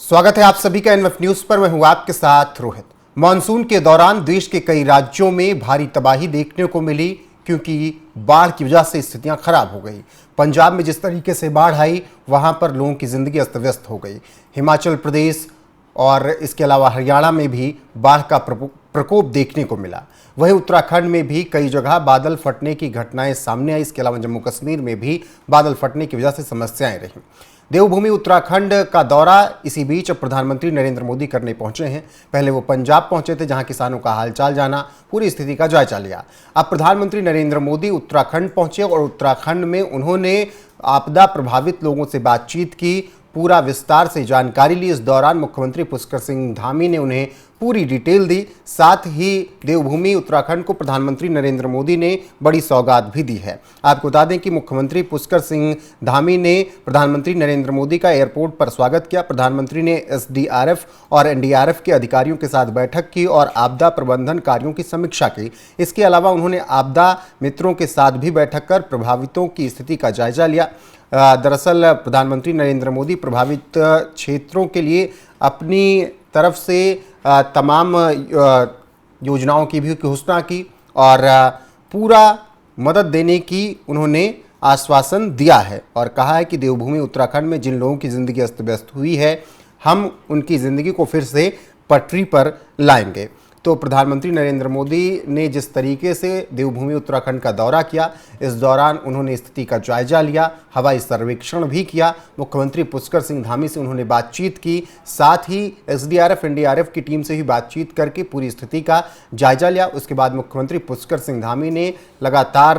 स्वागत है आप सभी का एनएफ न्यूज पर। मैं हूं आपके साथ रोहित। मानसून के दौरान देश के कई राज्यों में भारी तबाही देखने को मिली क्योंकि बाढ़ की वजह से स्थितियां खराब हो गई। पंजाब में जिस तरीके से बाढ़ आई वहां पर लोगों की जिंदगी अस्त व्यस्त हो गई। हिमाचल प्रदेश और इसके अलावा हरियाणा में भी बाढ़ का प्रकोप देखने को मिला। वहीं उत्तराखंड में भी कई जगह बादल फटने की घटनाएं सामने आई। इसके अलावा जम्मू कश्मीर में भी बादल फटने की वजह से समस्याएं रहीं। देवभूमि उत्तराखंड का दौरा इसी बीच अब प्रधानमंत्री नरेंद्र मोदी करने पहुंचे हैं। पहले वो पंजाब पहुंचे थे, जहां किसानों का हालचाल जाना, पूरी स्थिति का जायजा लिया। अब प्रधानमंत्री नरेंद्र मोदी उत्तराखंड पहुंचे और उत्तराखंड में उन्होंने आपदा प्रभावित लोगों से बातचीत की, पूरा विस्तार से जानकारी ली। इस दौरान मुख्यमंत्री पुष्कर सिंह धामी ने उन्हें पूरी डिटेल दी। साथ ही देवभूमि उत्तराखंड को प्रधानमंत्री नरेंद्र मोदी ने बड़ी सौगात भी दी है। आपको बता दें कि मुख्यमंत्री पुष्कर सिंह धामी ने प्रधानमंत्री नरेंद्र मोदी का एयरपोर्ट पर स्वागत किया। प्रधानमंत्री ने एसडीआरएफ और एनडीआरएफ के अधिकारियों के साथ बैठक की और आपदा प्रबंधन कार्यों की समीक्षा की। इसके अलावा उन्होंने आपदा मित्रों के साथ भी बैठक कर प्रभावितों की स्थिति का जायजा लिया। दरअसल प्रधानमंत्री नरेंद्र मोदी प्रभावित क्षेत्रों के लिए अपनी तरफ से तमाम योजनाओं की भी घोषणा की और पूरा मदद देने की उन्होंने आश्वासन दिया है और कहा है कि देवभूमि उत्तराखंड में जिन लोगों की ज़िंदगी अस्त व्यस्त हुई है, हम उनकी ज़िंदगी को फिर से पटरी पर लाएंगे। तो प्रधानमंत्री नरेंद्र मोदी ने जिस तरीके से देवभूमि उत्तराखंड का दौरा किया, इस दौरान उन्होंने स्थिति का जायजा लिया, हवाई सर्वेक्षण भी किया। मुख्यमंत्री पुष्कर सिंह धामी से उन्होंने बातचीत की, साथ ही एसडीआरएफ एनडीआरएफ की टीम से भी बातचीत करके पूरी स्थिति का जायजा लिया। उसके बाद मुख्यमंत्री पुष्कर सिंह धामी ने लगातार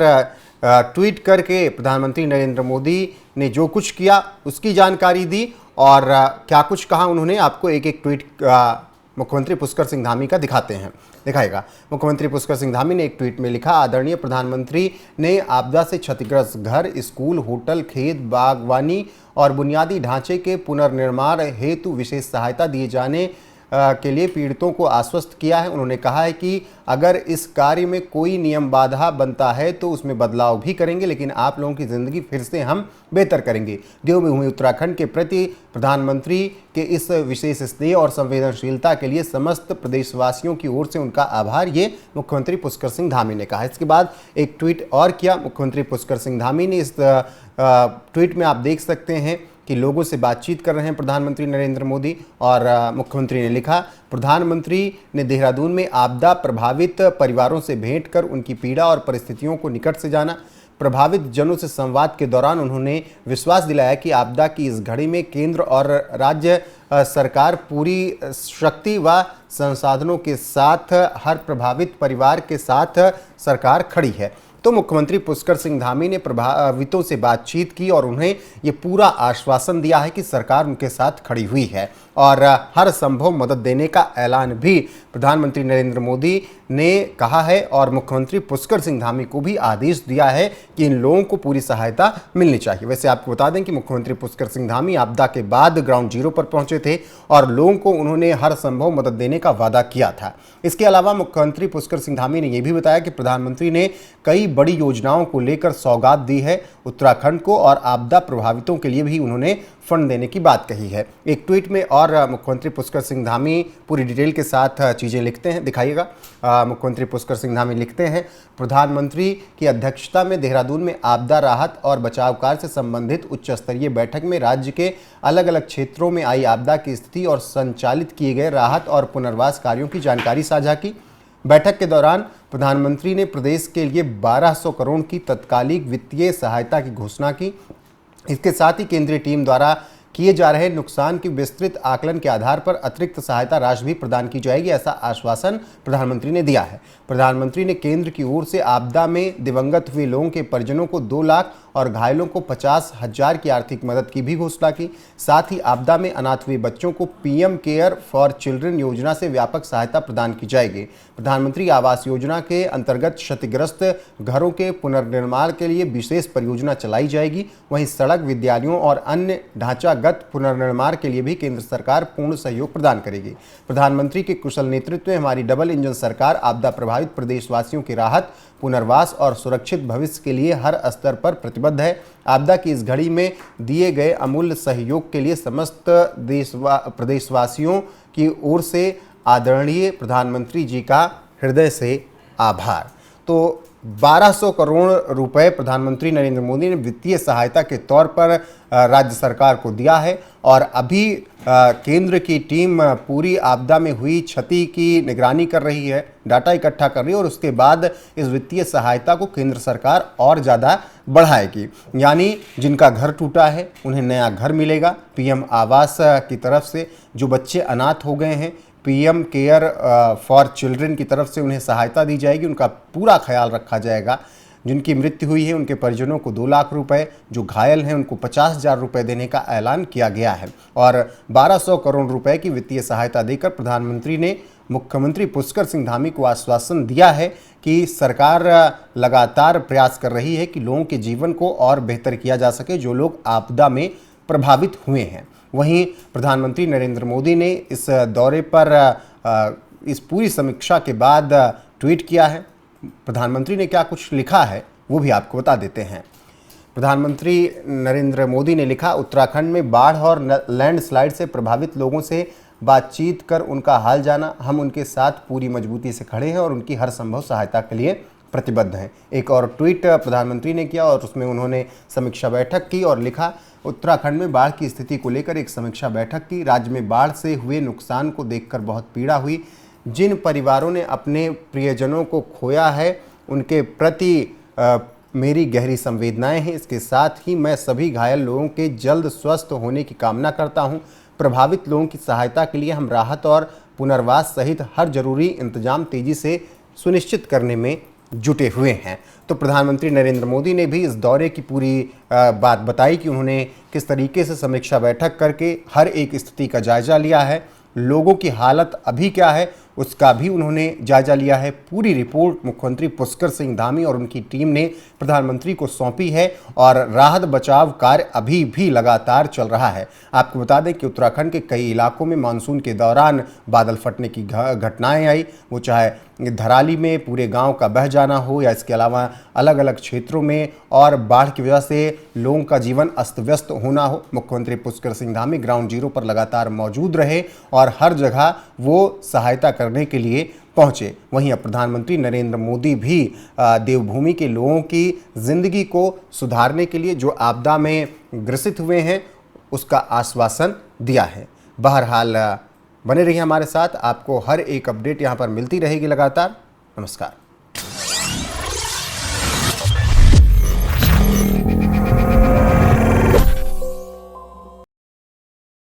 ट्वीट करके प्रधानमंत्री नरेंद्र मोदी ने जो कुछ किया उसकी जानकारी दी और क्या कुछ कहा उन्होंने, आपको एक एक ट्वीट मुख्यमंत्री पुष्कर सिंह धामी का दिखाएगा। मुख्यमंत्री पुष्कर सिंह धामी ने एक ट्वीट में लिखा, आदरणीय प्रधानमंत्री ने आपदा से क्षतिग्रस्त घर, स्कूल, होटल, खेत, बागवानी और बुनियादी ढांचे के पुनर्निर्माण हेतु विशेष सहायता दिए जाने के लिए पीड़ितों को आश्वस्त किया है। उन्होंने कहा है कि अगर इस कार्य में कोई नियम बाधा बनता है तो उसमें बदलाव भी करेंगे, लेकिन आप लोगों की ज़िंदगी फिर से हम बेहतर करेंगे। देवभूमि उत्तराखंड के प्रति प्रधानमंत्री के इस विशेष स्नेह और संवेदनशीलता के लिए समस्त प्रदेशवासियों की ओर से उनका आभार, ये मुख्यमंत्री पुष्कर सिंह धामी ने कहा। इसके बाद एक ट्वीट और किया मुख्यमंत्री पुष्कर सिंह धामी ने। इस ट्वीट में आप देख सकते हैं कि लोगों से बातचीत कर रहे हैं प्रधानमंत्री नरेंद्र मोदी और मुख्यमंत्री ने लिखा, प्रधानमंत्री ने देहरादून में आपदा प्रभावित परिवारों से भेंट कर उनकी पीड़ा और परिस्थितियों को निकट से जाना। प्रभावित जनों से संवाद के दौरान उन्होंने विश्वास दिलाया कि आपदा की इस घड़ी में केंद्र और राज्य सरकार पूरी शक्ति व संसाधनों के साथ हर प्रभावित परिवार के साथ सरकार खड़ी है। तो मुख्यमंत्री पुष्कर सिंह धामी ने प्रभावितों से बातचीत की और उन्हें ये पूरा आश्वासन दिया है कि सरकार उनके साथ खड़ी हुई है और हर संभव मदद देने का ऐलान भी प्रधानमंत्री नरेंद्र मोदी ने कहा है और मुख्यमंत्री पुष्कर सिंह धामी को भी आदेश दिया है कि इन लोगों को पूरी सहायता मिलनी चाहिए। वैसे आपको बता दें कि मुख्यमंत्री पुष्कर सिंह धामी आपदा के बाद ग्राउंड जीरो पर पहुंचे थे और लोगों को उन्होंने हर संभव मदद देने का वादा किया था। इसके अलावा मुख्यमंत्री पुष्कर सिंह धामी ने यह भी बताया कि प्रधानमंत्री ने कई बड़ी योजनाओं को लेकर सौगात दी है उत्तराखंड को और आपदा प्रभावितों के लिए भी उन्होंने फंड देने की बात कही है। एक ट्वीट में और मुख्यमंत्री पुष्कर सिंह धामी पूरी डिटेल के साथ चीज़ें लिखते हैं, दिखाइएगा। मुख्यमंत्री पुष्कर सिंह धामी लिखते हैं, प्रधानमंत्री की अध्यक्षता में देहरादून में आपदा राहत और बचाव कार्य से संबंधित उच्च स्तरीय बैठक में राज्य के अलग अलग क्षेत्रों में आई आपदा की स्थिति और संचालित किए गए राहत और पुनर्वास कार्यों की जानकारी साझा की। बैठक के दौरान प्रधानमंत्री ने प्रदेश के लिए 1200 करोड़ की तत्कालिक वित्तीय सहायता की घोषणा की। इसके साथ ही केंद्रीय टीम द्वारा किए जा रहे नुकसान की विस्तृत आकलन के आधार पर अतिरिक्त सहायता राशि भी प्रदान की जाएगी, ऐसा आश्वासन प्रधानमंत्री ने दिया है। प्रधानमंत्री ने केंद्र की ओर से आपदा में दिवंगत हुए लोगों के परिजनों को 2 लाख और घायलों को 50,000 की आर्थिक मदद की भी घोषणा की। साथ ही आपदा में अनाथ हुए बच्चों को पीएम केयर फॉर चिल्ड्रन योजना से व्यापक सहायता प्रदान की जाएगी। प्रधानमंत्री आवास योजना के अंतर्गत क्षतिग्रस्त घरों के पुनर्निर्माण के लिए विशेष परियोजना चलाई जाएगी। वहीं सड़क, विद्यालयों और अन्य ढांचागत पुनर्निर्माण के लिए भी केंद्र सरकार पूर्ण सहयोग प्रदान करेगी। प्रधानमंत्री के कुशल नेतृत्व में हमारी डबल इंजन सरकार आपदा प्रभावित प्रभावित प्रदेशवासियों की राहत, पुनर्वास और सुरक्षित भविष्य के लिए हर स्तर पर प्रतिबद्ध है। आपदा की इस घड़ी में दिए गए अमूल्य सहयोग के लिए समस्त प्रदेशवासियों की ओर से आदरणीय प्रधानमंत्री जी का हृदय से आभार। तो 1200 करोड़ रुपए प्रधानमंत्री नरेंद्र मोदी ने वित्तीय सहायता के तौर पर राज्य सरकार को दिया है और अभी केंद्र की टीम पूरी आपदा में हुई क्षति की निगरानी कर रही है, डाटा इकट्ठा कर रही है और उसके बाद इस वित्तीय सहायता को केंद्र सरकार और ज़्यादा बढ़ाएगी। यानी जिनका घर टूटा है उन्हें नया घर मिलेगा। पीएम आवास की तरफ से जो बच्चे अनाथ हो गए हैं, पीएम केयर फॉर चिल्ड्रन की तरफ से उन्हें सहायता दी जाएगी, उनका पूरा ख्याल रखा जाएगा। जिनकी मृत्यु हुई है उनके परिजनों को 2 लाख रुपए, जो घायल हैं उनको 50,000 रुपये देने का ऐलान किया गया है और 1200 करोड़ रुपए की वित्तीय सहायता देकर प्रधानमंत्री ने मुख्यमंत्री पुष्कर सिंह धामी को आश्वासन दिया है कि सरकार लगातार प्रयास कर रही है कि लोगों के जीवन को और बेहतर किया जा सके जो लोग आपदा में प्रभावित हुए हैं। वहीं प्रधानमंत्री नरेंद्र मोदी ने इस दौरे पर इस पूरी समीक्षा के बाद ट्वीट किया है। प्रधानमंत्री ने क्या कुछ लिखा है वो भी आपको बता देते हैं। प्रधानमंत्री नरेंद्र मोदी ने लिखा, उत्तराखंड में बाढ़ और लैंडस्लाइड से प्रभावित लोगों से बातचीत कर उनका हाल जाना। हम उनके साथ पूरी मजबूती से खड़े हैं और उनकी हर संभव सहायता के लिए प्रतिबद्ध हैं। एक और ट्वीट प्रधानमंत्री ने किया और उसमें उन्होंने समीक्षा बैठक की और लिखा, उत्तराखंड में बाढ़ की स्थिति को लेकर एक समीक्षा बैठक की। राज्य में बाढ़ से हुए नुकसान को देखकर बहुत पीड़ा हुई। जिन परिवारों ने अपने प्रियजनों को खोया है उनके प्रति मेरी गहरी संवेदनाएं हैं। इसके साथ ही मैं सभी घायल लोगों के जल्द स्वस्थ होने की कामना करता हूं। प्रभावित लोगों की सहायता के लिए हम राहत और पुनर्वास सहित हर जरूरी इंतजाम तेजी से सुनिश्चित करने में जुटे हुए हैं। तो प्रधानमंत्री नरेंद्र मोदी ने भी इस दौरे की पूरी बात बताई कि उन्होंने किस तरीके से समीक्षा बैठक करके हर एक स्थिति का जायजा लिया है, लोगों की हालत अभी क्या है उसका भी उन्होंने जायजा लिया है। पूरी रिपोर्ट मुख्यमंत्री पुष्कर सिंह धामी और उनकी टीम ने प्रधानमंत्री को सौंपी है और राहत बचाव कार्य अभी भी लगातार चल रहा है। आपको बता दें कि उत्तराखंड के कई इलाकों में मानसून के दौरान बादल फटने की घटनाएं आई, वो चाहे धराली में पूरे गांव का बह जाना हो या इसके अलावा अलग अलग क्षेत्रों में और बाढ़ की वजह से लोगों का जीवन अस्त व्यस्त होना हो। मुख्यमंत्री पुष्कर सिंह धामी ग्राउंड जीरो पर लगातार मौजूद रहे और हर जगह वो सहायता करने के लिए पहुंचे। वहीं अब प्रधानमंत्री नरेंद्र मोदी भी देवभूमि के लोगों की जिंदगी को सुधारने के लिए जो आपदा में ग्रसित हुए हैं उसका आश्वासन दिया है। बहरहाल बने रहिए हमारे साथ, आपको हर एक अपडेट यहाँ पर मिलती रहेगी लगातार। नमस्कार।